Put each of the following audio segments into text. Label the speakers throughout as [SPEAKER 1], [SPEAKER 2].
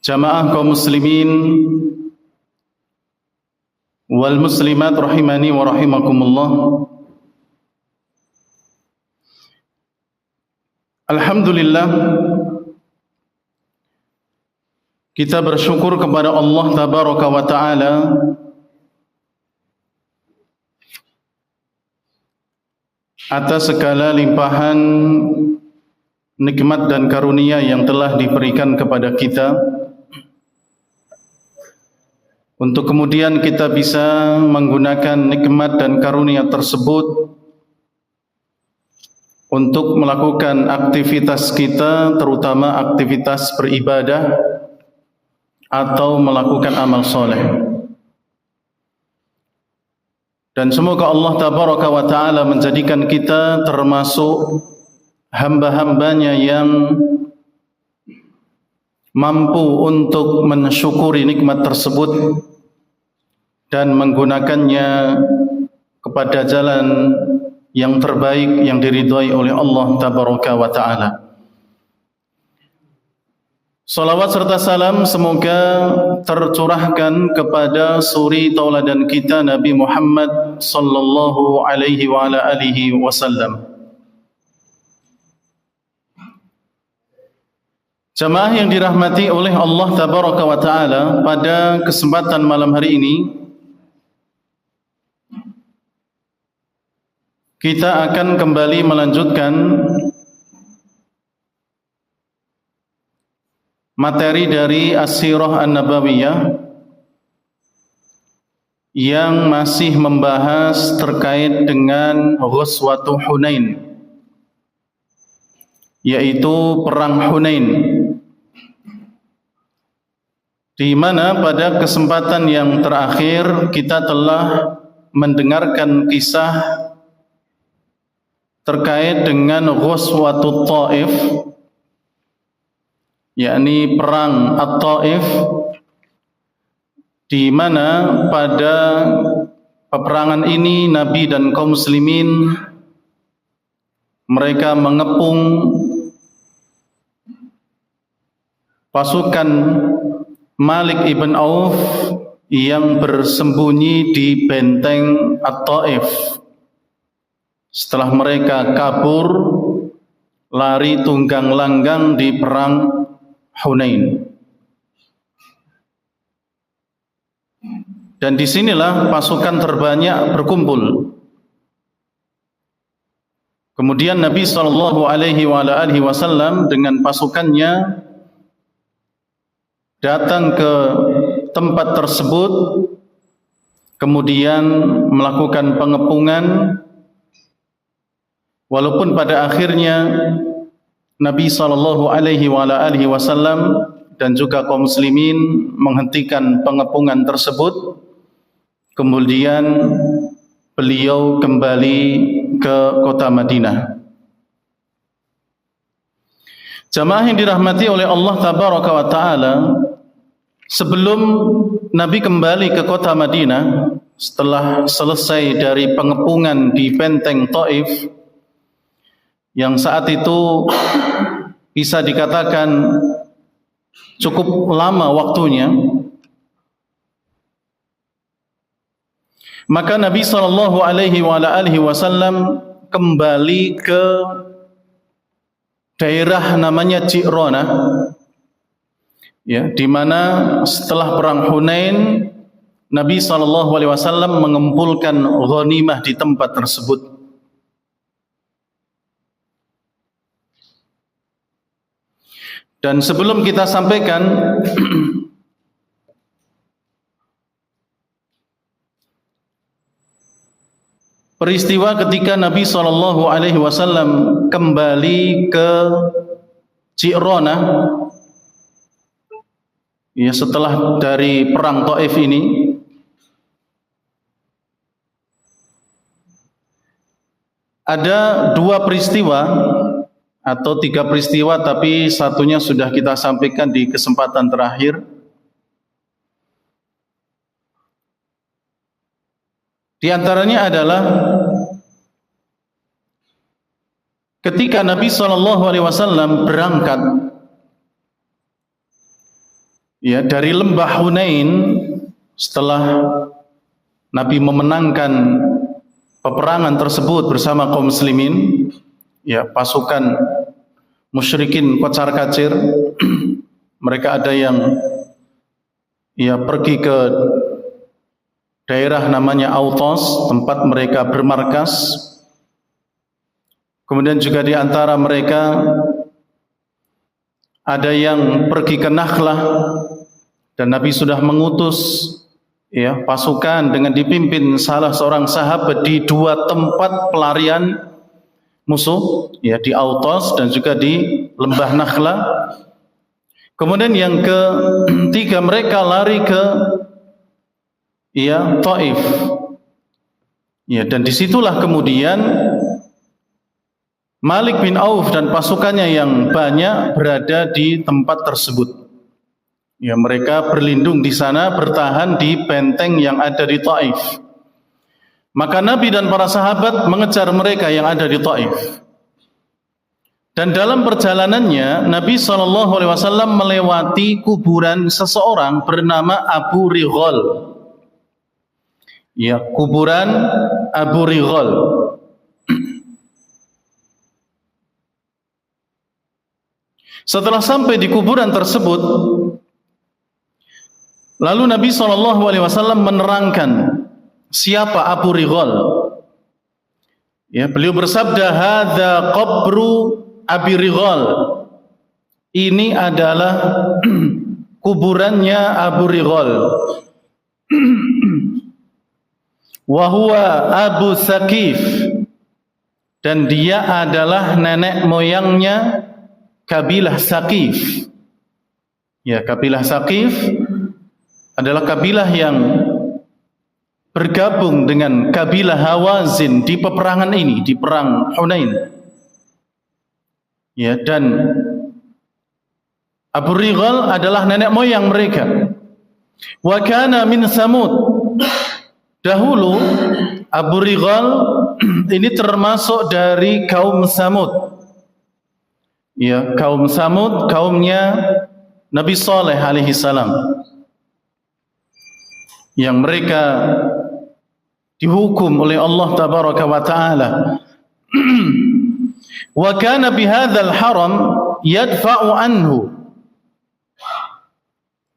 [SPEAKER 1] Jamaah kaum muslimin wal muslimat rahimani wa rahimakumullah. Alhamdulillah, kita bersyukur kepada Allah tabaraka wa ta'ala atas segala limpahan nikmat dan karunia yang telah diberikan kepada kita, untuk kemudian kita bisa menggunakan nikmat dan karunia tersebut untuk melakukan aktivitas kita, terutama aktivitas beribadah atau melakukan amal soleh. Dan semoga Allah tabaraka wa ta'ala menjadikan kita termasuk hamba-hambanya yang mampu untuk mensyukuri nikmat tersebut dan menggunakannya kepada jalan yang terbaik yang diridhai oleh Allah tabaraka wa ta'ala. Salawat serta salam semoga tercurahkan kepada suri tauladan kita Nabi Muhammad sallallahu alaihi wa ala alihi wasallam. Jamaah yang dirahmati oleh Allah tabaraka wa ta'ala, pada kesempatan malam hari ini kita akan kembali melanjutkan materi dari As-Sirah An-Nabawiyah yang masih membahas terkait dengan Ghazwatu Hunain, yaitu perang Hunain, di mana pada kesempatan yang terakhir kita telah mendengarkan kisah terkait dengan Ghazwatut Taif, yakni perang At-Taif, di mana pada peperangan ini Nabi dan kaum muslimin mereka mengepung pasukan Malik ibn Auf yang bersembunyi di benteng At-Taif setelah mereka kabur lari tunggang langgang di perang Hunain. Dan disinilah pasukan terbanyak berkumpul. Kemudian Nabi sallallahu alaihi wasallam dengan pasukannya datang ke tempat tersebut, kemudian melakukan pengepungan, walaupun pada akhirnya Nabi sallallahu alaihi wasallam dan juga kaum muslimin menghentikan pengepungan tersebut. Kemudian beliau kembali ke kota Madinah. Jamaah yang dirahmati oleh Allah tabaraka wa ta'ala, sebelum Nabi kembali ke kota Madinah setelah selesai dari pengepungan di benteng Taif, yang saat itu bisa dikatakan cukup lama waktunya, maka Nabi sallallahu alaihi wasallam kembali ke daerah namanya Ji'rana, ya, di mana setelah perang Hunain Nabi sallallahu alaihi wasallam mengumpulkan ghanimah di tempat tersebut. Dan sebelum kita sampaikan peristiwa ketika Nabi sallallahu alaihi wasallam kembali ke Ji'rana, ya, setelah dari perang Taif ini, ada dua peristiwa atau tiga peristiwa, tapi satunya sudah kita sampaikan di kesempatan terakhir. Di antaranya adalah ketika Nabi SAW berangkat ya, dari lembah Hunain, setelah Nabi memenangkan peperangan tersebut bersama kaum muslimin, ya, pasukan musyrikin kocar-kacir, mereka ada yang ya pergi ke daerah namanya Autos, tempat mereka bermarkas. Kemudian juga di antara mereka ada yang pergi ke Nakhlah, dan Nabi sudah mengutus ya pasukan dengan dipimpin salah seorang sahabat di dua tempat pelarian musuh, ya, di Autos dan juga di lembah Nakhlah. Kemudian yang ketiga, mereka lari ke ya Taif. Ya, dan disitulah kemudian Malik bin Auf dan pasukannya yang banyak berada di tempat tersebut. Ya, mereka berlindung di sana, bertahan di benteng yang ada di Taif. Maka Nabi dan para sahabat mengejar mereka yang ada di Taif. Dan dalam perjalanannya Nabi SAW melewati kuburan seseorang bernama Abu Righal. Ya, kuburan Abu Righal. Setelah sampai di kuburan tersebut, lalu Nabi SAW menerangkan siapa Abu Righal. Ya, beliau bersabda, "Hadza qabru Abi Righal." Ini adalah kuburannya Abu Righal. Wa huwa Abu Thaqif, dan dia adalah nenek moyangnya kabilah Thaqif. Ya, kabilah Thaqif adalah kabilah yang bergabung dengan kabilah Hawazin di peperangan ini, di perang Hunain. Ya, dan Abu Righal adalah nenek moyang mereka. Wa kana min Thamud. Dahulu Abu Righal ini termasuk dari kaum Thamud. Ya, kaum Thamud, kaumnya Nabi Saleh alaihi salam, yang mereka dihukum oleh Allah tabaraka wa taala. Wa kana bihadzal haram yadfa'u anhu.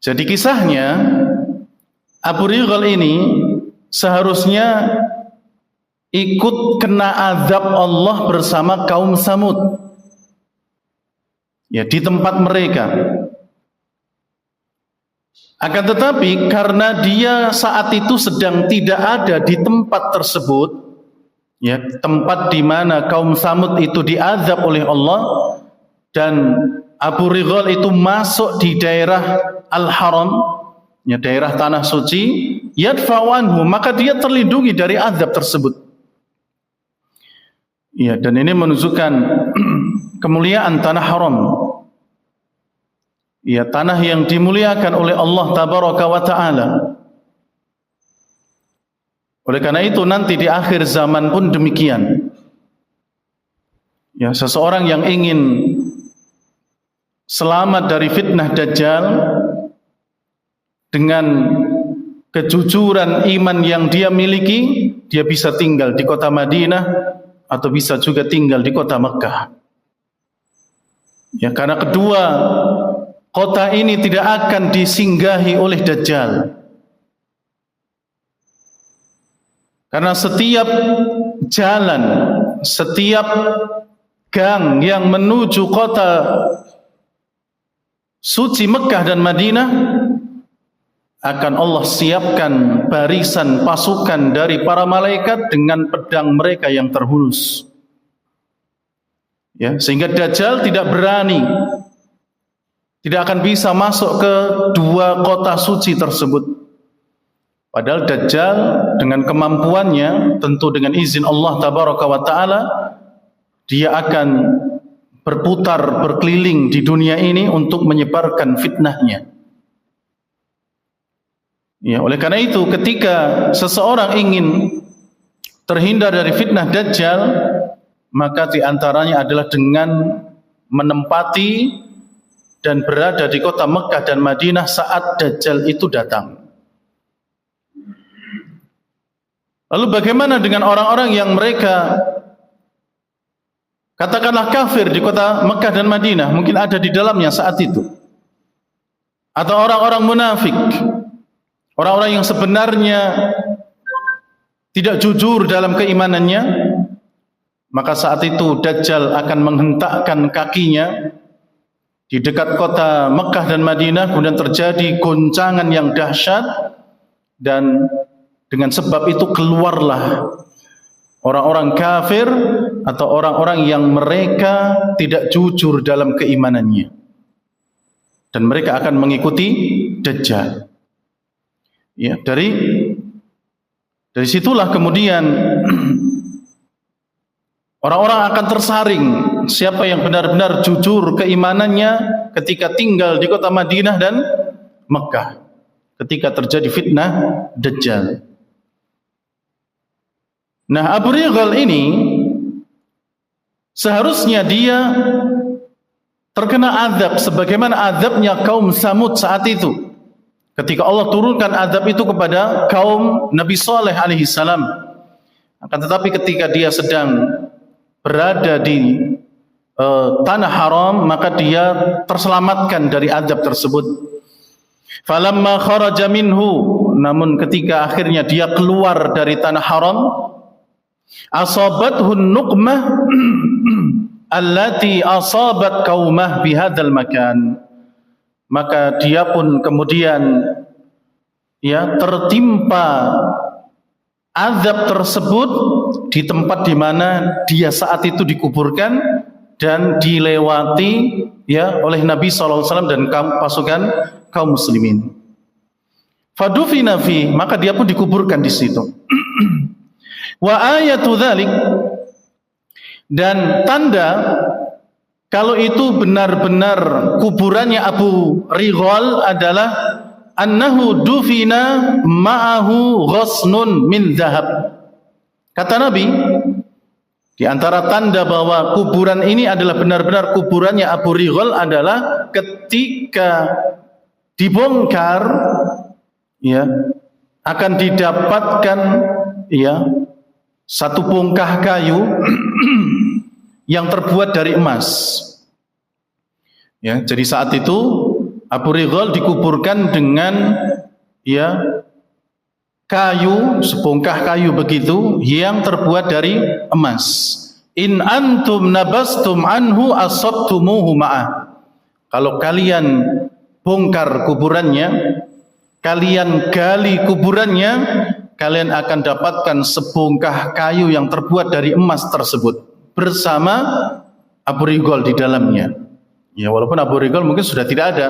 [SPEAKER 1] Jadi kisahnya, Abu Righal ini seharusnya ikut kena azab Allah bersama kaum Tsamud, ya, di tempat mereka. Akan tetapi karena dia saat itu sedang tidak ada di tempat tersebut, ya, tempat di mana kaum Tsamud itu diazab oleh Allah, dan Abu Righal itu masuk di daerah Al-Haram, ya, daerah tanah suci, yadfa'u anhu, maka dia terlindungi dari azab tersebut. Ya, dan ini menunjukkan kemuliaan tanah haram. Ya, tanah yang dimuliakan oleh Allah tabaraka wa ta'ala. Oleh karena itu nanti di akhir zaman pun demikian. Ya, seseorang yang ingin selamat dari fitnah Dajjal dengan kejujuran iman yang dia miliki, dia bisa tinggal di kota Madinah atau bisa juga tinggal di kota Mekah. Ya, karena kedua kota ini tidak akan disinggahi oleh Dajjal. Karena setiap jalan, setiap gang yang menuju kota suci Mekah dan Madinah akan Allah siapkan barisan pasukan dari para malaikat dengan pedang mereka yang terhunus. Ya, sehingga Dajjal tidak berani, tidak akan bisa masuk ke dua kota suci tersebut. Padahal Dajjal dengan kemampuannya, tentu dengan izin Allah tabaraka wa ta'ala, dia akan berputar, berkeliling di dunia ini untuk menyebarkan fitnahnya. Ya, oleh karena itu ketika seseorang ingin terhindar dari fitnah Dajjal, maka diantaranya adalah dengan menempati dan berada di kota Mekah dan Madinah saat Dajjal itu datang. Lalu bagaimana dengan orang-orang yang mereka katakanlah kafir di kota Mekah dan Madinah, mungkin ada di dalamnya saat itu, atau orang-orang munafik, orang-orang yang sebenarnya tidak jujur dalam keimanannya, maka saat itu Dajjal akan menghentakkan kakinya di dekat kota Mekah dan Madinah, kemudian terjadi goncangan yang dahsyat, dan dengan sebab itu keluarlah orang-orang kafir atau orang-orang yang mereka tidak jujur dalam keimanannya, dan mereka akan mengikuti Dajjal. Ya, dari situlah kemudian orang-orang akan tersaring siapa yang benar-benar jujur keimanannya ketika tinggal di kota Madinah dan Mekah ketika terjadi fitnah Dajjal. Nah, Abu Righal ini seharusnya dia terkena azab sebagaimana azabnya kaum Samud saat itu ketika Allah turunkan azab itu kepada kaum Nabi Saleh alaihi salam. Akan tetapi ketika dia sedang berada di tanah haram, maka dia terselamatkan dari azab tersebut. Falamma kharaja minhu, namun ketika akhirnya dia keluar dari tanah haram, asabathu nuqmah allati asabat qaumah bihadzal makan, maka dia pun kemudian ya tertimpa azab tersebut di tempat di mana dia saat itu dikuburkan dan dilewati ya oleh Nabi SAW dan pasukan kaum muslimin. Fadufina fi, maka dia pun dikuburkan di situ. Wa ayatu dzalik, dan tanda kalau itu benar-benar kuburannya Abu Righal adalah annahu dufina ma'ahu ghasnun min dhahab. Kata Nabi, di antara tanda bahwa kuburan ini adalah benar-benar kuburannya Abu Righal adalah ketika dibongkar ya akan didapatkan ya satu bongkah kayu yang terbuat dari emas. Ya, jadi saat itu Abu Righal dikuburkan dengan ya kayu, sebongkah kayu begitu yang terbuat dari emas. In antum nabastum anhu asabtumuhu ma'ah. Kalau kalian bongkar kuburannya, kalian gali kuburannya, kalian akan dapatkan sebongkah kayu yang terbuat dari emas tersebut bersama Abu Righal di dalamnya. Ya, walaupun Abu Righal mungkin sudah tidak ada,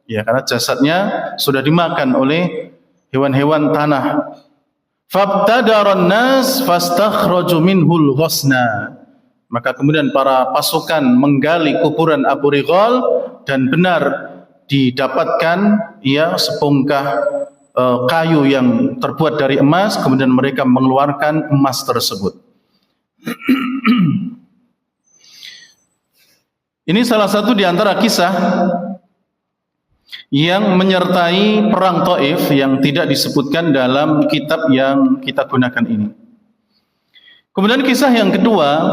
[SPEAKER 1] ya karena jasadnya sudah dimakan oleh hewan-hewan tanah. Fabtadaran nas fastakhraju minhul ghasna. Maka kemudian para pasukan menggali kuburan Abu Righal dan benar didapatkan ya sebongkah kayu yang terbuat dari emas, kemudian mereka mengeluarkan emas tersebut. Ini salah satu di antara kisah yang menyertai perang Taif yang tidak disebutkan dalam kitab yang kita gunakan ini. Kemudian kisah yang kedua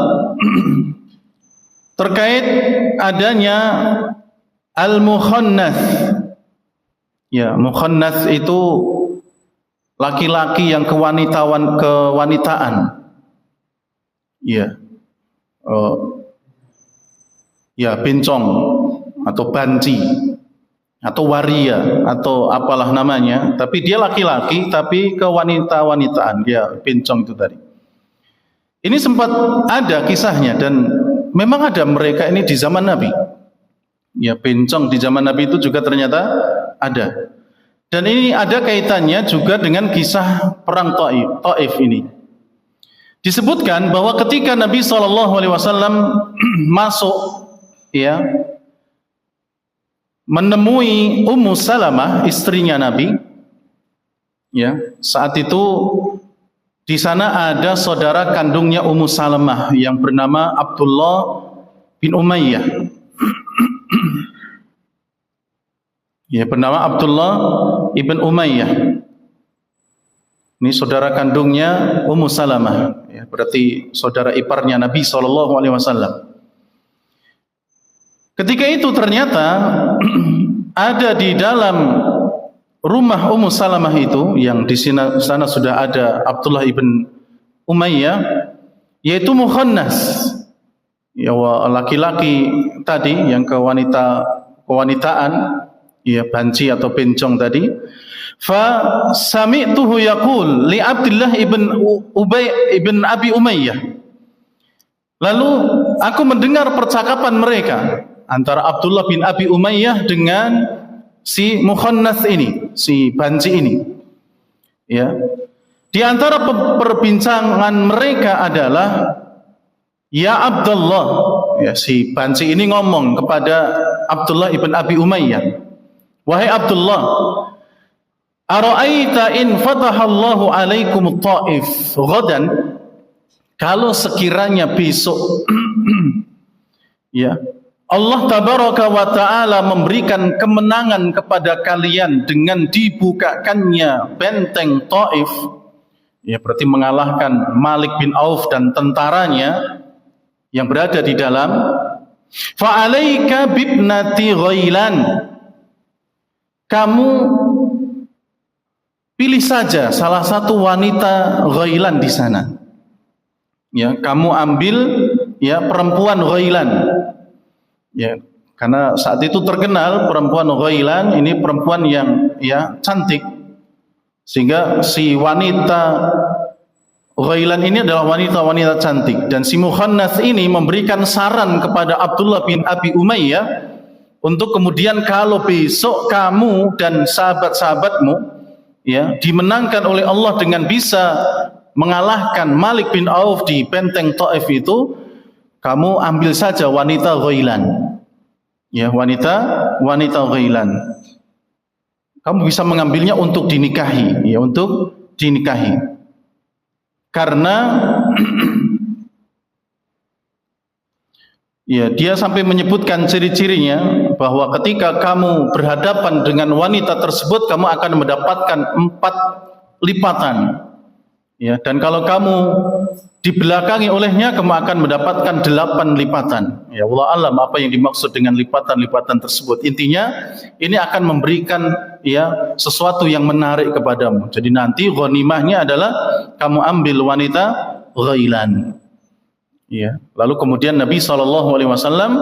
[SPEAKER 1] terkait adanya al-mukhannath. Ya, mukhannath itu laki-laki yang kewanitaan. Ya. Ya, bencong atau banci atau waria atau apalah namanya, tapi dia laki-laki tapi kewanita-wanitaan, ya bencong itu tadi. Ini sempat ada kisahnya dan memang ada mereka ini di zaman Nabi. Ya, bencong di zaman Nabi itu juga ternyata ada. Dan ini ada kaitannya juga dengan kisah perang Taif ini. Disebutkan bahwa ketika Nabi SAW masuk ya menemui Ummu Salamah, istrinya Nabi, ya saat itu di sana ada saudara kandungnya Ummu Salamah yang bernama Abdullah bin Umayyah. Ya, bernama Abdullah ibn Umayyah. Ini saudara kandungnya Ummu Salamah, ya, berarti saudara iparnya Nabi SAW. Ketika itu ternyata ada di dalam rumah Ummu Salamah itu, yang di sana sudah ada Abdullah ibn Umayyah, yaitu mukhannas, ya, laki-laki tadi yang kewanitaan, ya, banci atau bencong tadi. Fa sami'tuhu yaqul li Abdullah ibn Ubay ibn Abi Umayyah. Lalu aku mendengar percakapan mereka antara Abdullah bin Abi Umayyah dengan si mukhannas ini, si banci ini. Ya. Di antara perbincangan mereka adalah, ya Abdullah, ya, si banci ini ngomong kepada Abdullah ibn Abi Umayyah, wahai Abdullah, ara'aita in fatahallahu alaikum Taif ghadan, kalau sekiranya besok ya Allah tabaraka wa ta'ala memberikan kemenangan kepada kalian dengan dibukakannya benteng Taif, ya, berarti mengalahkan Malik bin Auf dan tentaranya yang berada di dalam, fa'alaika bibnati Ghailan, kamu pilih saja salah satu wanita Ghailan di sana. Ya, kamu ambil, ya, perempuan Ghailan. Ya, karena saat itu terkenal perempuan Ghailan ini perempuan yang, ya, cantik. Sehingga si wanita Ghailan ini adalah wanita-wanita cantik, dan si mukhannas ini memberikan saran kepada Abdullah bin Abi Umayyah untuk kemudian kalau besok kamu dan sahabat-sahabatmu, ya, dimenangkan oleh Allah dengan bisa mengalahkan Malik bin Auf di benteng Taif itu, kamu ambil saja wanita Ghailan. Ya, wanita Ghailan. Kamu bisa mengambilnya untuk dinikahi, ya, untuk dinikahi. Karena ya, dia sampai menyebutkan ciri-cirinya bahwa ketika kamu berhadapan dengan wanita tersebut, kamu akan mendapatkan 4 lipatan. Ya, dan kalau kamu dibelakangi olehnya, kamu akan mendapatkan 8 lipatan. Ya, Allah alam apa yang dimaksud dengan lipatan-lipatan tersebut. Intinya ini akan memberikan, ya, sesuatu yang menarik kepadamu. Jadi nanti ghanimahnya adalah kamu ambil wanita Ghailan. Ya, lalu kemudian Nabi SAW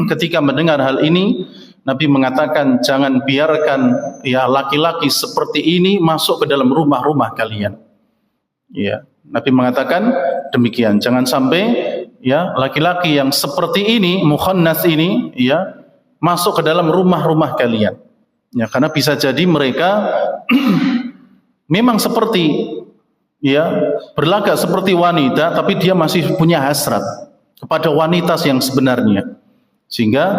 [SPEAKER 1] ketika mendengar hal ini, Nabi mengatakan, jangan biarkan, ya, laki-laki seperti ini masuk ke dalam rumah-rumah kalian. Ya, Nabi mengatakan demikian, jangan sampai, ya, laki-laki yang seperti ini, mukhannas ini, ya, masuk ke dalam rumah-rumah kalian. Ya, karena bisa jadi mereka memang seperti, ya, berlagak seperti wanita, tapi dia masih punya hasrat kepada wanita yang sebenarnya. Sehingga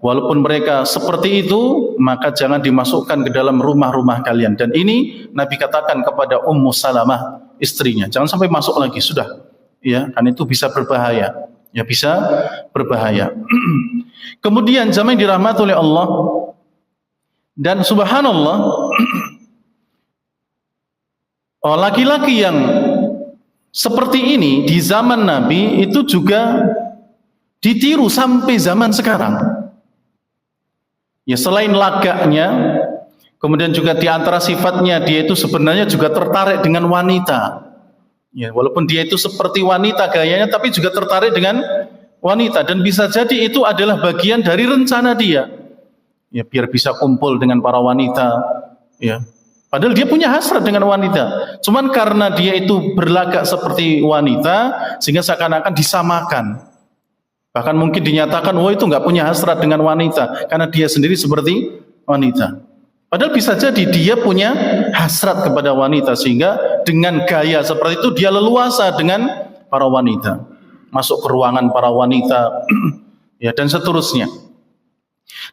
[SPEAKER 1] walaupun mereka seperti itu, maka jangan dimasukkan ke dalam rumah-rumah kalian. Dan ini Nabi katakan kepada Ummu Salamah, istrinya, jangan sampai masuk lagi, sudah. Ya, kan itu bisa berbahaya. Ya, bisa berbahaya. Kemudian jamaah yang dirahmati oleh Allah, dan subhanallah, laki-laki yang seperti ini di zaman Nabi itu juga ditiru sampai zaman sekarang. Ya, selain lagaknya, kemudian juga di antara sifatnya dia itu sebenarnya juga tertarik dengan wanita. Ya, walaupun dia itu seperti wanita gayanya, tapi juga tertarik dengan wanita, dan bisa jadi itu adalah bagian dari rencana dia. Ya, biar bisa kumpul dengan para wanita. Ya, padahal dia punya hasrat dengan wanita. Cuman karena dia itu berlagak seperti wanita, sehingga seakan-akan disamakan. Bahkan mungkin dinyatakan, wah, itu nggak punya hasrat dengan wanita, karena dia sendiri seperti wanita. Padahal bisa jadi dia punya hasrat kepada wanita, sehingga dengan gaya seperti itu dia leluasa dengan para wanita, masuk ke ruangan para wanita, ya, dan seterusnya.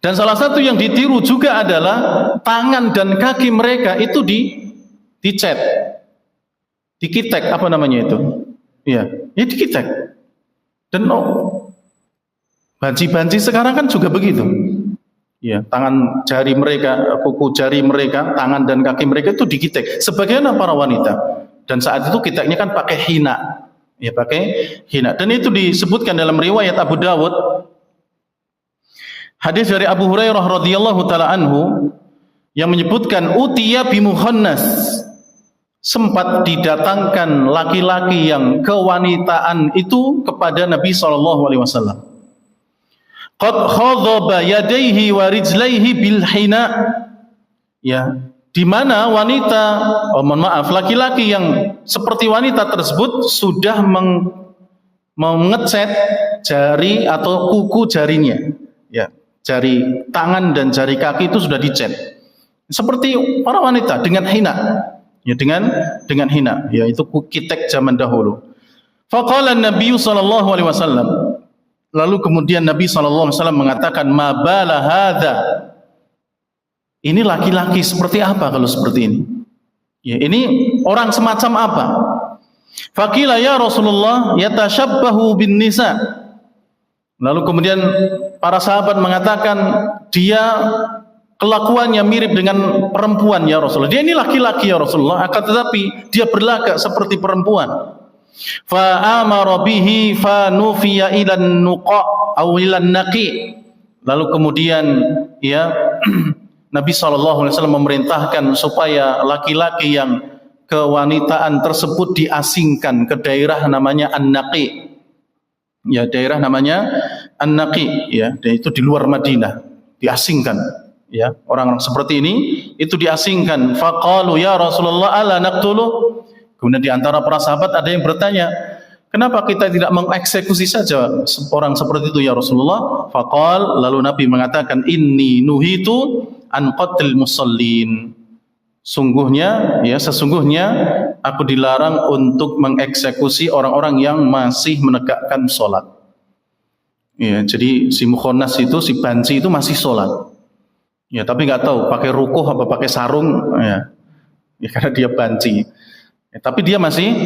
[SPEAKER 1] Dan salah satu yang ditiru juga adalah tangan dan kaki mereka itu dicet, dikitek, apa namanya itu? Ya, dikitek. Dan banci-banci sekarang kan juga begitu. Ya, tangan jari mereka, kuku jari mereka, tangan dan kaki mereka itu dikitek. Sebagaimana para wanita. Dan saat itu kiteknya kan pakai hina. Ya, pakai hina. Dan itu disebutkan dalam riwayat Abu Dawud. Hadis dari Abu Hurairah radhiyallahu taala anhu yang menyebutkan utiya bimukhannas. Sempat didatangkan laki-laki yang kewanitaan itu kepada Nabi sallallahu alaihi wasallam. Qad khadhaba yadayhi wa rijlaihi bil hina. Ya, di mana laki-laki yang seperti wanita tersebut sudah mengecat jari atau kuku jarinya. Ya, jari tangan dan jari kaki itu sudah dicat. Seperti para wanita dengan hina. Ya, dengan hina, yaitu kitek zaman dahulu. Faqala an-nabiy sallallahu alaihi wasallam. Lalu kemudian Nabi SAW mengatakan, ma bala hadza. Ini laki-laki seperti apa kalau seperti ini? Ya, ini orang semacam apa? Faqila ya Rasulullah yatashabbahu bin nisa. Lalu kemudian para sahabat mengatakan, dia kelakuannya mirip dengan perempuan ya Rasulullah. Dia ini laki-laki ya Rasulullah, akan tetapi dia berlagak seperti perempuan. Fa amara bihi fa nufiya ilan nuqa aw ilan naqi. Lalu kemudian ya Nabi SAW memerintahkan supaya laki-laki yang kewanitaan tersebut diasingkan ke daerah namanya An-Naqi. Ya, daerah namanya An-Naqi, ya, dan itu di luar Madinah, diasingkan. Ya, orang-orang seperti ini itu diasingkan. Faqalu ya Rasulullah ala naqtulu. Kemudian di antara para sahabat ada yang bertanya, kenapa kita tidak mengeksekusi saja orang seperti itu ya Rasulullah? Faqal, lalu Nabi mengatakan, inni nuhitu an qatlil musallin. Sesungguhnya aku dilarang untuk mengeksekusi orang-orang yang masih menegakkan sholat. Ya, jadi si mukhannas itu, si banci itu masih sholat. Ya, tapi nggak tahu pakai rukuh apa pakai sarung, ya karena dia banci. Tapi dia masih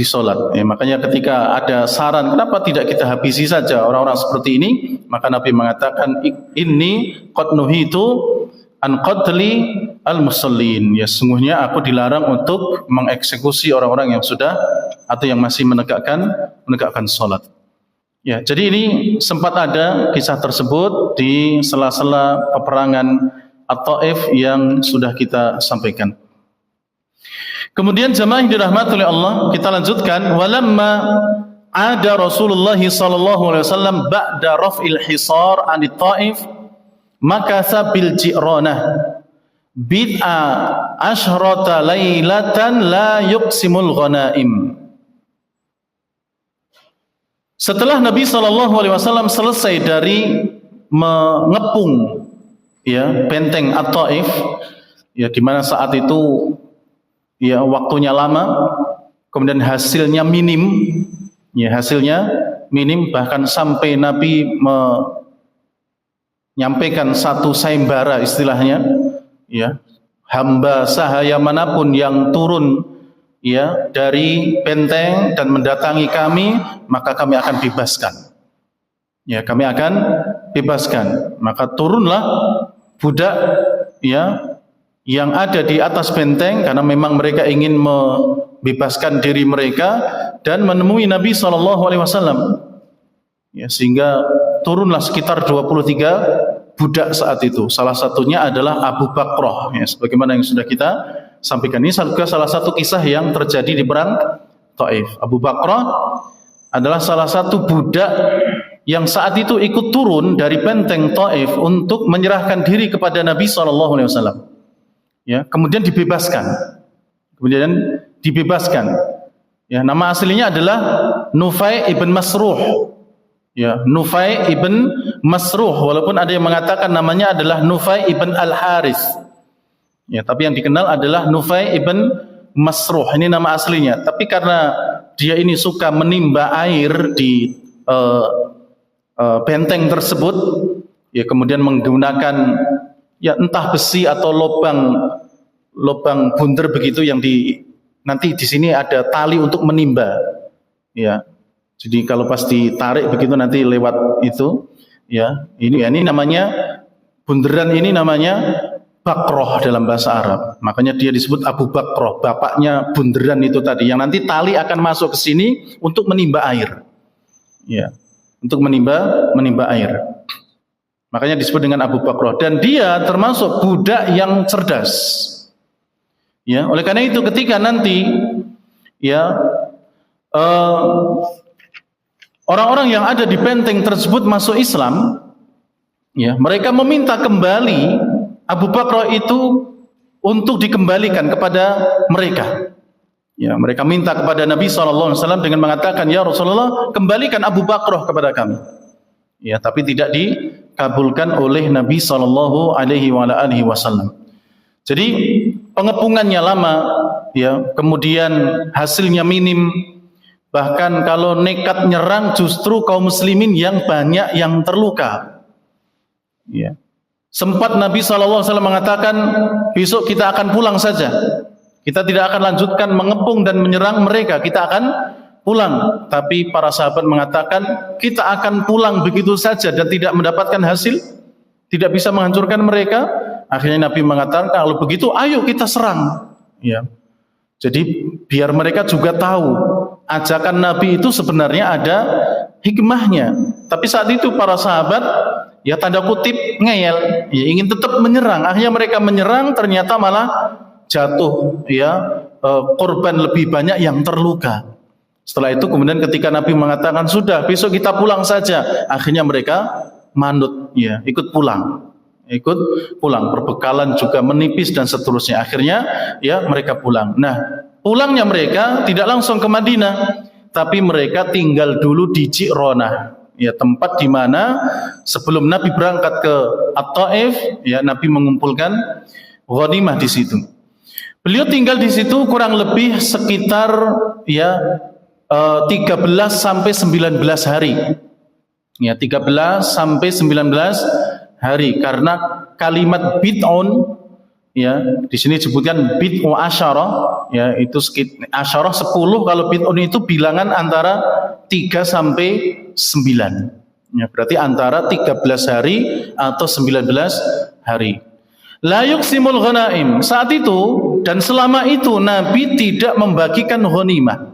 [SPEAKER 1] sholat. Makanya ketika ada saran, kenapa tidak kita habisi saja orang-orang seperti ini? Maka Nabi mengatakan, inni qad nuhitu an qatli al-musallin. Ya, sungguhnya aku dilarang untuk mengeksekusi orang-orang yang sudah atau yang masih menegakkan sholat. Ya, jadi ini sempat ada kisah tersebut di sela-sela peperangan At-Taif yang sudah kita sampaikan. Kemudian jamaah yang dirahmati oleh Allah, kita lanjutkan. Walamma ada Rasulullah sallallahu alaihi wasallam ba'da raf'il hisar 'an Taif, makatha bil Ji'ranah bid'a asyrata lailatan la yuqsimul ghanaim. Setelah Nabi sallallahu alaihi wasallam selesai dari mengepung ya benteng At-Taif, ya di mana saat itu ya waktunya lama, kemudian hasilnya minim, bahkan sampai Nabi menyampaikan satu sayembara istilahnya, ya, hamba sahaya manapun yang turun ya dari benteng dan mendatangi kami, maka kami akan bebaskan. Ya, kami akan bebaskan. Maka turunlah budak ya yang ada di atas benteng karena memang mereka ingin membebaskan diri mereka dan menemui Nabi SAW. Ya, sehingga turunlah sekitar 23 budak saat itu. Salah satunya adalah Abu Bakrah, ya, sebagaimana yang sudah kita sampaikan. Ini juga salah satu kisah yang terjadi di perang Taif. Abu Bakrah adalah salah satu budak yang saat itu ikut turun dari benteng Taif untuk menyerahkan diri kepada Nabi SAW. Ya, kemudian dibebaskan. Ya, nama aslinya adalah Nufai ibn Masruh. Ya, Nufai ibn Masruh, walaupun ada yang mengatakan namanya adalah Nufai ibn Al-Harith. Ya, tapi yang dikenal adalah Nufai ibn Masruh. Ini nama aslinya. Tapi karena dia ini suka menimba air di benteng tersebut, ya kemudian menggunakan ya entah besi atau lubang bunder begitu yang nanti di sini ada tali untuk menimba. Ya. Jadi kalau pas ditarik begitu nanti lewat itu, ya. Ini namanya Bunderan ini namanya Bakroh dalam bahasa Arab. Makanya dia disebut Abu Bakroh, bapaknya bunderan itu tadi, yang nanti tali akan masuk ke sini untuk menimba air. Ya, untuk menimba air. Makanya disebut dengan Abu Bakroh, dan dia termasuk budak yang cerdas. Ya, oleh karena itu ketika nanti ya orang-orang yang ada di benteng tersebut masuk Islam, ya, mereka meminta kembali Abu Bakr itu untuk dikembalikan kepada mereka. Ya, mereka minta kepada Nabi SAW dengan mengatakan, ya Rasulullah, kembalikan Abu Bakr kepada kami. Ya, tapi tidak dikabulkan oleh Nabi SAW. Jadi pengepungannya lama, ya, kemudian hasilnya minim. Bahkan kalau nekat nyerang, justru kaum muslimin yang banyak yang terluka. Ya. Sempat Nabi SAW mengatakan, besok kita akan pulang saja. Kita tidak akan lanjutkan mengepung dan menyerang mereka, kita akan pulang. Tapi para sahabat mengatakan, kita akan pulang begitu saja dan tidak mendapatkan hasil, tidak bisa menghancurkan mereka. Akhirnya Nabi mengatakan, kalau begitu ayo kita serang. Ya. Jadi biar mereka juga tahu, ajakan Nabi itu sebenarnya ada hikmahnya. Tapi saat itu para sahabat, ya tanda kutip ngeyel, ya, ingin tetap menyerang. Akhirnya mereka menyerang, ternyata malah jatuh, ya, korban lebih banyak yang terluka. Setelah itu kemudian ketika Nabi mengatakan, sudah besok kita pulang saja, akhirnya mereka manut, ya, ikut pulang. Perbekalan juga menipis dan seterusnya. Akhirnya ya mereka pulang. Nah, pulangnya mereka tidak langsung ke Madinah, tapi mereka tinggal dulu di Ji'ronah. Ya, tempat di mana sebelum Nabi berangkat ke At-Taif, ya, Nabi mengumpulkan ghanimah di situ. Beliau tinggal di situ kurang lebih sekitar ya 13 sampai 19 hari. Ya, 13 sampai 19 hari, karena kalimat bid'un, ya, di sini disebutkan bid'u asyarah, ya, itu sekitar asyarah 10, kalau bid'un itu bilangan antara 3 sampai 9. Ya, berarti antara 13 hari atau 19 hari. La yuqsimul ghanaim. Saat itu dan selama itu Nabi tidak membagikan ghanimah.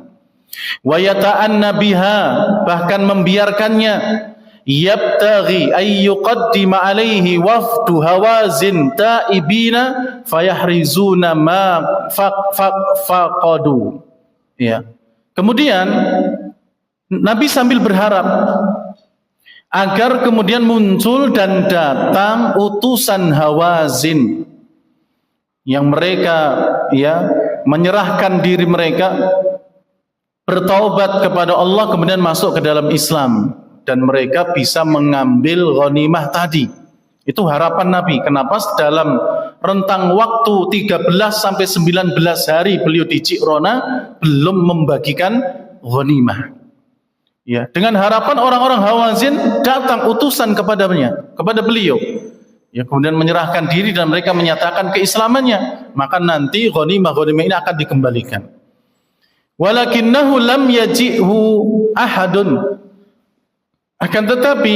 [SPEAKER 1] Wa yata'anna biha, bahkan membiarkannya. Yabtaghi ay yuqaddima alaihi wafdu Hawazin taibina fayahrizuna ma faqadu. Ya. Kemudian Nabi sambil berharap agar kemudian muncul dan datang utusan Hawazin yang mereka, ya, menyerahkan diri mereka, bertaubat kepada Allah, kemudian masuk ke dalam Islam, dan mereka bisa mengambil ghanimah tadi. Itu harapan Nabi. Kenapa dalam rentang waktu 13 sampai 19 hari beliau di Ji'ronah belum membagikan ghanimah. Ya, dengan harapan orang-orang Hawazin datang utusan kepada beliau. Ya, kemudian menyerahkan diri dan mereka menyatakan keislamannya, maka nanti ghanimah ini akan dikembalikan. Walakinnahu lam yaji'hu ahadun. Akan tetapi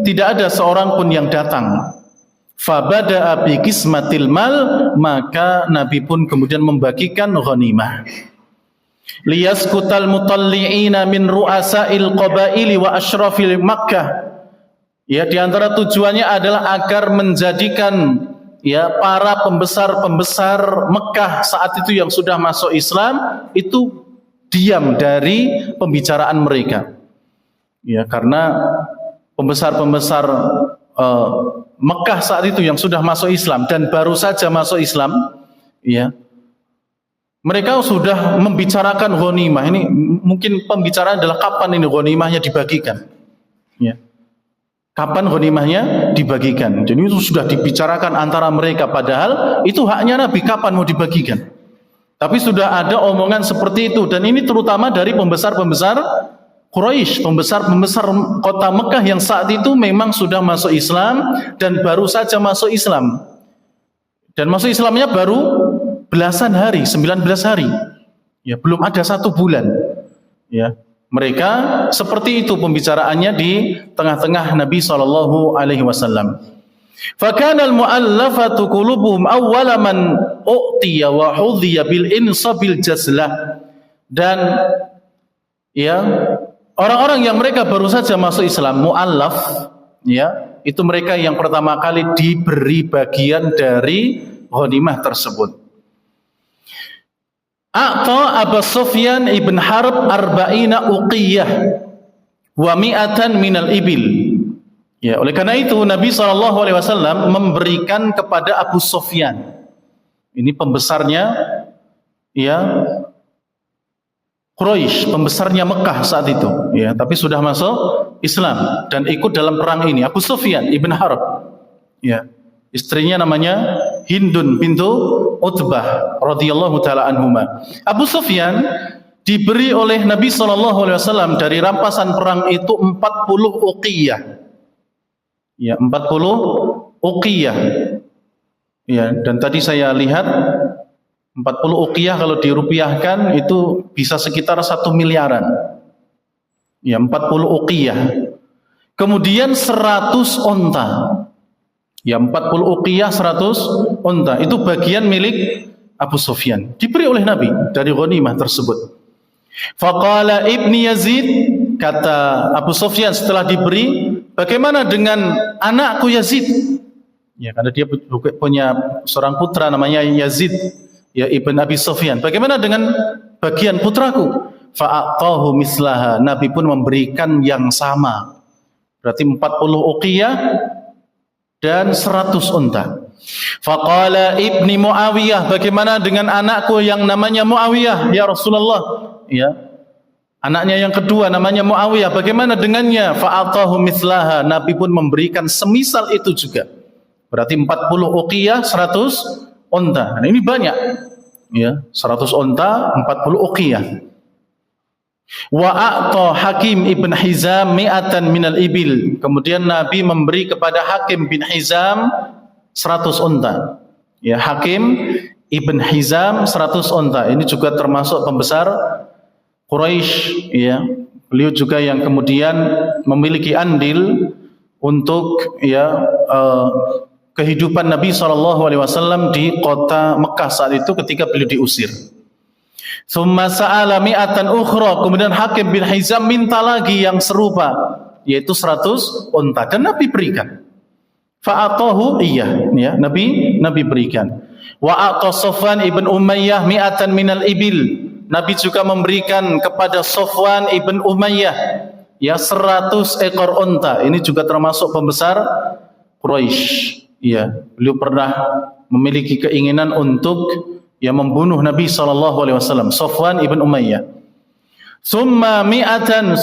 [SPEAKER 1] tidak ada seorang pun yang datang. Fabada'a bi qismatil mal, maka Nabi pun kemudian membagikan ghanimah. Liyaskutal mutalli'ina min ru'asa'il qabaili wa asyrafil Makkah. Ya, di antara tujuannya adalah agar menjadikan, ya, para pembesar-pembesar Mekah saat itu yang sudah masuk Islam itu diam dari pembicaraan mereka. Ya, karena pembesar-pembesar Mekah saat itu yang sudah masuk Islam dan baru saja masuk Islam, ya, mereka sudah membicarakan ghanimah. Ini mungkin pembicaraan adalah kapan ini ghanimahnya dibagikan. Ya. Kapan ghanimahnya dibagikan. Jadi itu sudah dibicarakan antara mereka, padahal itu haknya Nabi, kapan mau dibagikan. Tapi sudah ada omongan seperti itu, dan ini terutama dari pembesar-pembesar Quraisy, pembesar-pembesar kota Mekah yang saat itu memang sudah masuk Islam dan baru saja masuk Islam. Dan masuk Islamnya baru belasan hari, 19 hari. Ya, belum ada 1 bulan. Ya, mereka seperti itu pembicaraannya di tengah-tengah Nabi SAW. Fakana al-mu'allafatu qulubuhum awwala man u'tiya wa hudhiya bil insabil jazlah. Dan ya, orang-orang yang mereka baru saja masuk Islam, mu'allaf, ya, itu mereka yang pertama kali diberi bagian dari ghanimah tersebut. A'ta Abu Sufyan ibn Harb arba'ina uqiyah wa mi'atan minal ibil. Ya, oleh karena itu Nabi SAW memberikan kepada Abu Sufyan, ini pembesarnya, ya, Quraisy, pembesarnya Mekah saat itu, ya, tapi sudah masuk Islam dan ikut dalam perang ini. Abu Sufyan ibn Harb, ya, istrinya namanya Hindun bintu Utbah radhiyallahu taala anhuma. Abu Sufyan diberi oleh Nabi SAW dari rampasan perang itu 40 uqiyah. Ya, 40 uqiyah. Ya, dan tadi saya lihat 40 uqiyah kalau dirupiahkan itu bisa sekitar 1 miliaran. Ya, 40 uqiyah. Kemudian 100 onta. Ya, 40 uqiyah 100 onta. Itu bagian milik Abu Sufyan. Diberi oleh Nabi dari ghanimah tersebut. Faqala Ibni Yazid, kata Abu Sufyan setelah diberi, bagaimana dengan anakku Yazid? Ya, karena dia punya seorang putra namanya Yazid, ya, Ibn Abi Sufyan. Bagaimana dengan bagian putraku? Fa'atahu mislaha. Nabi pun memberikan yang sama. Berarti 40 uqiyah dan 100 unta. Faqala Ibni Muawiyah, bagaimana dengan anakku yang namanya Muawiyah, ya Rasulullah? Ya, anaknya yang kedua namanya Muawiyah, bagaimana dengannya? Fa'atahu mislaha. Nabi pun memberikan semisal itu juga. Berarti 40 uqiyah 100 unta. Nah, ini banyak. Ya, 100 unta, 40 uqiyah. Wa a'ta Hakim ibn Hizam mi'atan minal ibil. Kemudian Nabi memberi kepada Hakim bin Hizam 100 unta. Ya, Hakim ibn Hizam 100 unta. Ini juga termasuk pembesar Quraisy, ya. Beliau juga yang kemudian memiliki andil untuk, ya, kehidupan Nabi SAW di kota Mekah saat itu ketika beliau diusir. Tsumma sa'ala mi'atan ukhra. Kemudian Hakim bin Hizam minta lagi yang serupa, yaitu 100 unta, dan Nabi berikan. Fa'atahu iya, ya, Nabi berikan. Wa a'ta Safwan ibn Umayyah mi'atan minal ibil. Nabi juga memberikan kepada Safwan ibn Umayyah, ya, 100 ekor unta. Ini juga termasuk pembesar Quraisy. Ya, beliau pernah memiliki keinginan untuk, ya, membunuh Nabi SAW. Safwan ibn Umayyah. Summa mi'atan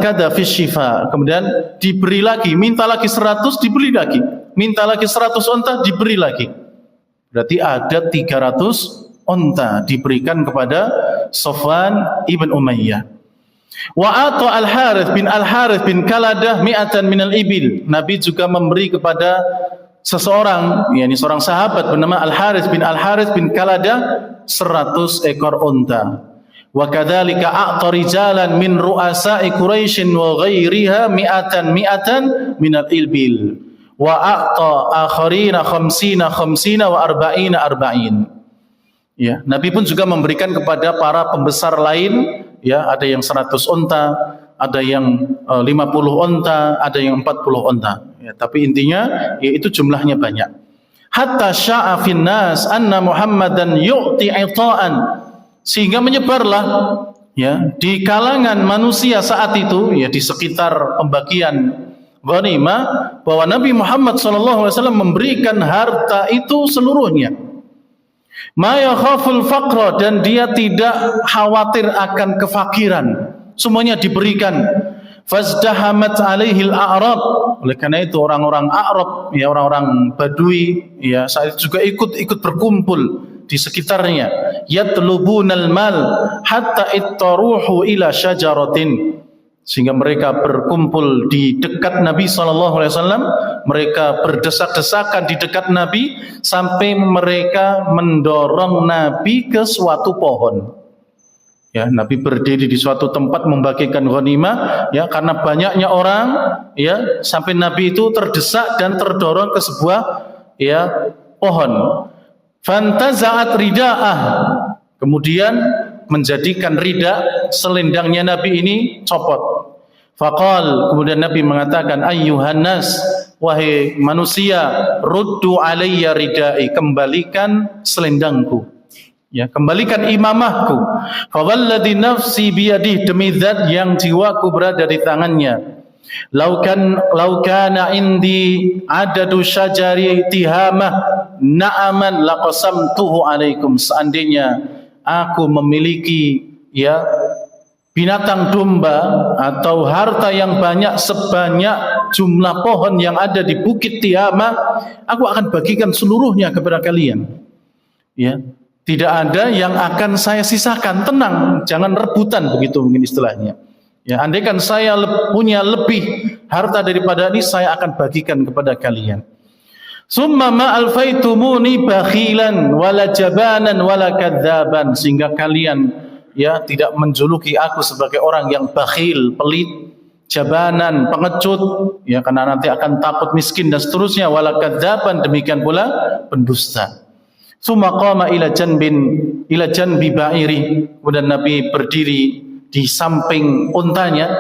[SPEAKER 1] kada fi syifa. Kemudian diberi lagi, minta lagi 100, diberi lagi. Minta lagi 100 unta, diberi lagi. Berarti ada 300 unta diberikan kepada Safwan ibn Umayyah. Wa ata Al-Harith bin Kaladah mi'atan minal ibil. Nabi juga memberi kepada seseorang, yakni seorang sahabat bernama Al-Harith bin Kaladah 100 ekor unta. Wa kadzalika a'ta rijalan min ru'asa'i Quraisy wa ghairiha mi'atan minal ibil. Wa a'ta akharina khamsina wa arba'in. Ya, Nabi pun juga memberikan kepada para pembesar lain, ya, ada yang 100 unta, ada yang 50 unta, ada yang 40 unta. Ya, tapi intinya, ya, itu jumlahnya banyak. Hatta sya'a fin nas anna Muhammadan yu'ti ita'an. Sehingga menyebarlah, ya, di kalangan manusia saat itu, ya, di sekitar pembagian ghanimah, bahwa Nabi Muhammad SAW memberikan harta itu seluruhnya. Ma yakhaful faqra, dan dia tidak khawatir akan kefakiran, semuanya diberikan. Fazdahamat alaihil a'rab. Oleh karena itu orang-orang A'rab, ya, orang-orang Badui, ya, saat itu juga ikut berkumpul di sekitarnya. Yatlubunal mal hatta ittaruhu ila syajaratin. Sehingga mereka berkumpul di dekat Nabi SAW, mereka berdesak-desakan di dekat Nabi sampai mereka mendorong Nabi ke suatu pohon. Ya, Nabi berdiri di suatu tempat membagikan ghanimah, ya, karena banyaknya orang, ya, sampai Nabi itu terdesak dan terdorong ke sebuah, ya, pohon. Fantaza'at rida'ah, kemudian menjadikan rida selendangnya Nabi ini copot. Faqal, kemudian Nabi mengatakan, ayyuhan nas, wahai manusia, ruddu alayya ridai, kembalikan selendangku. Ya, kembalikan imamahku. Fa walladzi nafsi biyadihi, demi zat yang jiwaku berada di tangannya. Laukana indi adadu syajari tihamah na'aman laqasamtuhu alaikum. Seandainya aku memiliki, ya, binatang domba atau harta yang banyak sebanyak jumlah pohon yang ada di Bukit Tihamah, aku akan bagikan seluruhnya kepada kalian. Ya. Tidak ada yang akan saya sisakan. Tenang, jangan rebutan, begitu mungkin istilahnya. Ya, andaikan saya punya lebih harta daripada ini, saya akan bagikan kepada kalian. Summa ma alfaitumuni bakhilan wala jabanan wala kadzaban, sehingga kalian, ya, tidak menjuluki aku sebagai orang yang bakhil, pelit, jabanan, pengecut, ya, karena nanti akan takut miskin dan seterusnya, wala kadzaban, demikian pula pendusta. Summa qama ila janbi ba'iri, kemudian Nabi berdiri di samping untanya.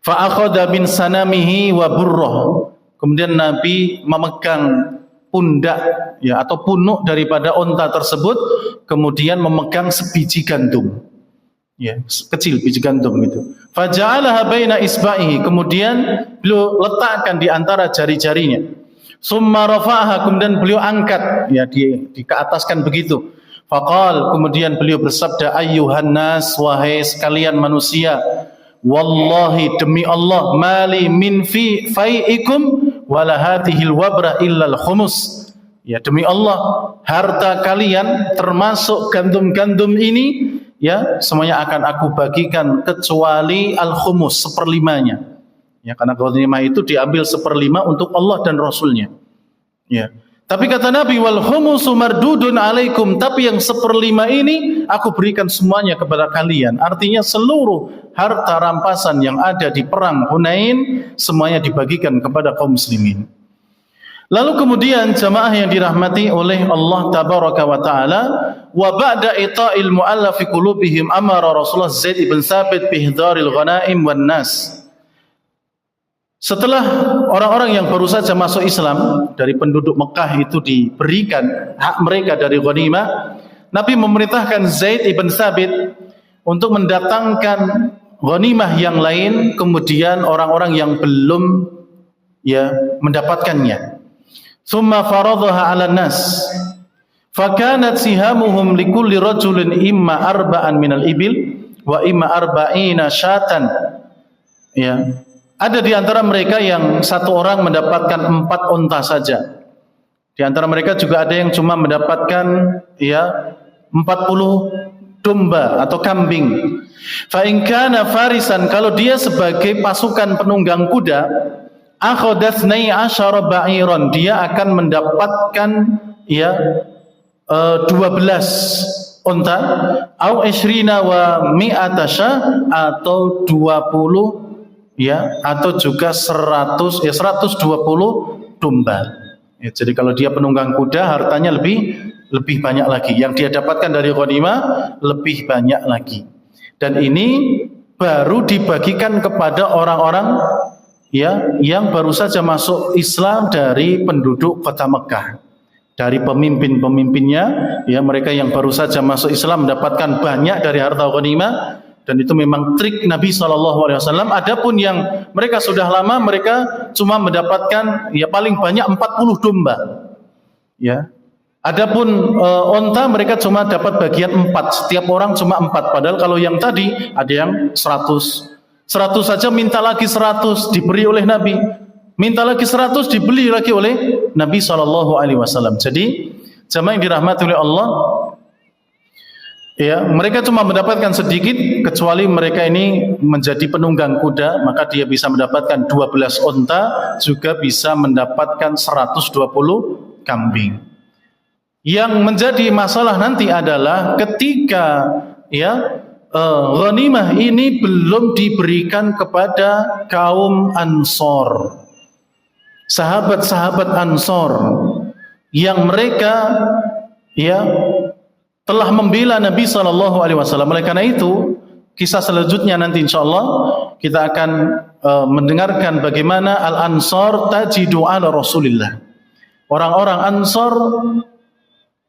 [SPEAKER 1] Fa akhadha min sanamihi wa burrah, kemudian Nabi memegang pundak, ya, atau punuk daripada unta tersebut, kemudian memegang sebiji gandum, ya, kecil biji gandum itu. Fa ja'alaha baina isba'ihi, kemudian beliau letakkan di antara jari-jarinya. Summa rafa'aha, kemudian beliau angkat, ya, dikeataskan begitu. Faqal, kemudian beliau bersabda, ayyuhan nas, wahai sekalian manusia, wallahi, demi Allah, mali min fi fai'ikum wala hadhil wabrah illal khumus. Ya, demi Allah, harta kalian termasuk gandum-gandum ini, ya, semuanya akan aku bagikan kecuali al-khumus, seperlimanya. Ya, karena ghanimah itu diambil seperlima untuk Allah dan Rasulnya. Ya. Tapi kata Nabi, wal khumusu mardudun alaikum, tapi yang seperlima ini aku berikan semuanya kepada kalian. Artinya seluruh harta rampasan yang ada di perang Hunain semuanya dibagikan kepada kaum muslimin. Lalu kemudian jamaah yang dirahmati oleh Allah tabaraka wa taala, wa ba'da ita'il mu'allafi qulubihim amara Rasulullah Zaid ibn Thabit bihdharil ghanaim wan nas. Setelah orang-orang yang baru saja masuk Islam dari penduduk Mekah itu diberikan hak mereka dari ghanimah, Nabi memerintahkan Zaid ibn Thabit untuk mendatangkan ghanimah yang lain, kemudian orang-orang yang belum, ya, mendapatkannya. Summa faradhaha 'alan nas. Fakanat sihamuhum likulli rajulin imma arba'an minal ibil wa imma arba'ina syatan. Ya. Ada di antara mereka yang satu orang mendapatkan 4 unta saja. Di antara mereka juga ada yang cuma mendapatkan, ya, 40 domba atau kambing. Fa in kana farisan, kalau dia sebagai pasukan penunggang kuda, akhadatsnai asyara ba'iron, dia akan mendapatkan, ya, 12 unta, au isrina wa mi'ata syah, atau 20, ya, atau juga 120 domba. Ya, jadi kalau dia penunggang kuda, hartanya lebih banyak lagi. Yang dia dapatkan dari ghanimah lebih banyak lagi. Dan ini baru dibagikan kepada orang-orang, ya, yang baru saja masuk Islam dari penduduk kota Mekah. Dari pemimpin-pemimpinnya, ya, mereka yang baru saja masuk Islam mendapatkan banyak dari harta ghanimah. Dan itu memang trik Nabi SAW. Adapun yang mereka sudah lama, mereka cuma mendapatkan, ya, paling banyak 40 domba. Ya. Adapun onta, mereka cuma dapat bagian 4. Setiap orang cuma 4. Padahal kalau yang tadi ada yang 100. 100 saja minta lagi 100 diberi oleh Nabi. Minta lagi 100 dibeli lagi oleh Nabi SAW. Jadi jamaah yang dirahmati oleh Allah, ya, mereka cuma mendapatkan sedikit, kecuali mereka ini menjadi penunggang kuda, maka dia bisa mendapatkan 12 unta, juga bisa mendapatkan 120 kambing. Yang menjadi masalah nanti adalah ketika, ya, ghanimah ini belum diberikan kepada kaum Ansor, sahabat-sahabat Ansor yang mereka telah membela Nabi SAW. Oleh karena itu, kisah selanjutnya nanti insyaallah kita akan mendengarkan bagaimana Al-Ansar tajidu ala Rasulillah. Orang-orang Ansar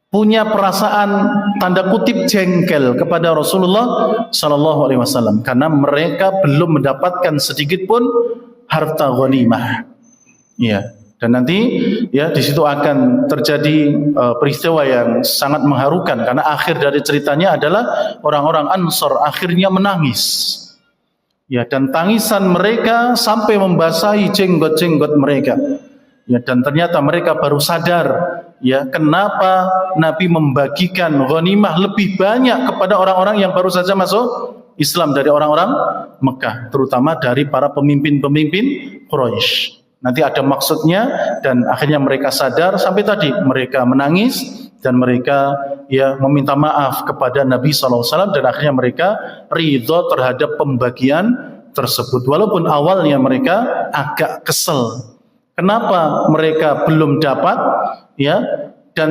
[SPEAKER 1] punya perasaan tanda kutip jengkel kepada Rasulullah sallallahu alaihi wasallam karena mereka belum mendapatkan sedikit pun harta ghanimah. Ya, dan nanti di situ akan terjadi peristiwa yang sangat mengharukan karena akhir dari ceritanya adalah orang-orang Ansar akhirnya menangis. Ya, dan tangisan mereka sampai membasahi jenggot-jenggot mereka. Ya, dan ternyata mereka baru sadar kenapa Nabi membagikan ghanimah lebih banyak kepada orang-orang yang baru saja masuk Islam dari orang-orang Mekah, terutama dari para pemimpin-pemimpin Quraisy. Nanti ada maksudnya dan akhirnya mereka sadar, sampai tadi mereka menangis dan mereka meminta maaf kepada Nabi SAW dan akhirnya mereka ridho terhadap pembagian tersebut. Walaupun awalnya mereka agak kesel. Kenapa mereka belum dapat dan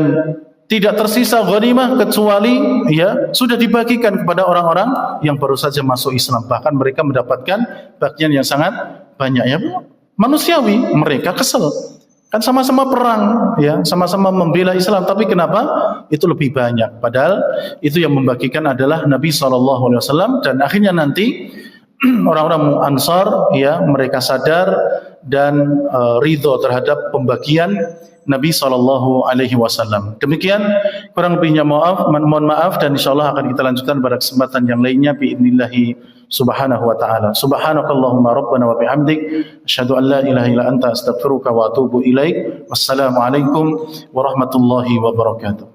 [SPEAKER 1] tidak tersisa ghanimah kecuali sudah dibagikan kepada orang-orang yang baru saja masuk Islam. Bahkan mereka mendapatkan bagian yang sangat banyak. Manusiawi, mereka kesel. Kan sama-sama perang, sama-sama membela Islam, tapi kenapa itu lebih banyak? Padahal itu yang membagikan adalah Nabi SAW dan akhirnya nanti orang-orang Ansar mereka sadar dan ridho terhadap pembagian Nabi SAW. Demikian kurang lebihnya mohon maaf dan insyaallah akan kita lanjutkan pada kesempatan yang lainnya biidznillah subhanahu wa ta'ala. Subhanakallahumma rabbana wa bihamdik asyhadu an la ilaha illa anta astaghfiruka wa atubu ilaik. Wassalamu alaikum warahmatullahi wabarakatuh.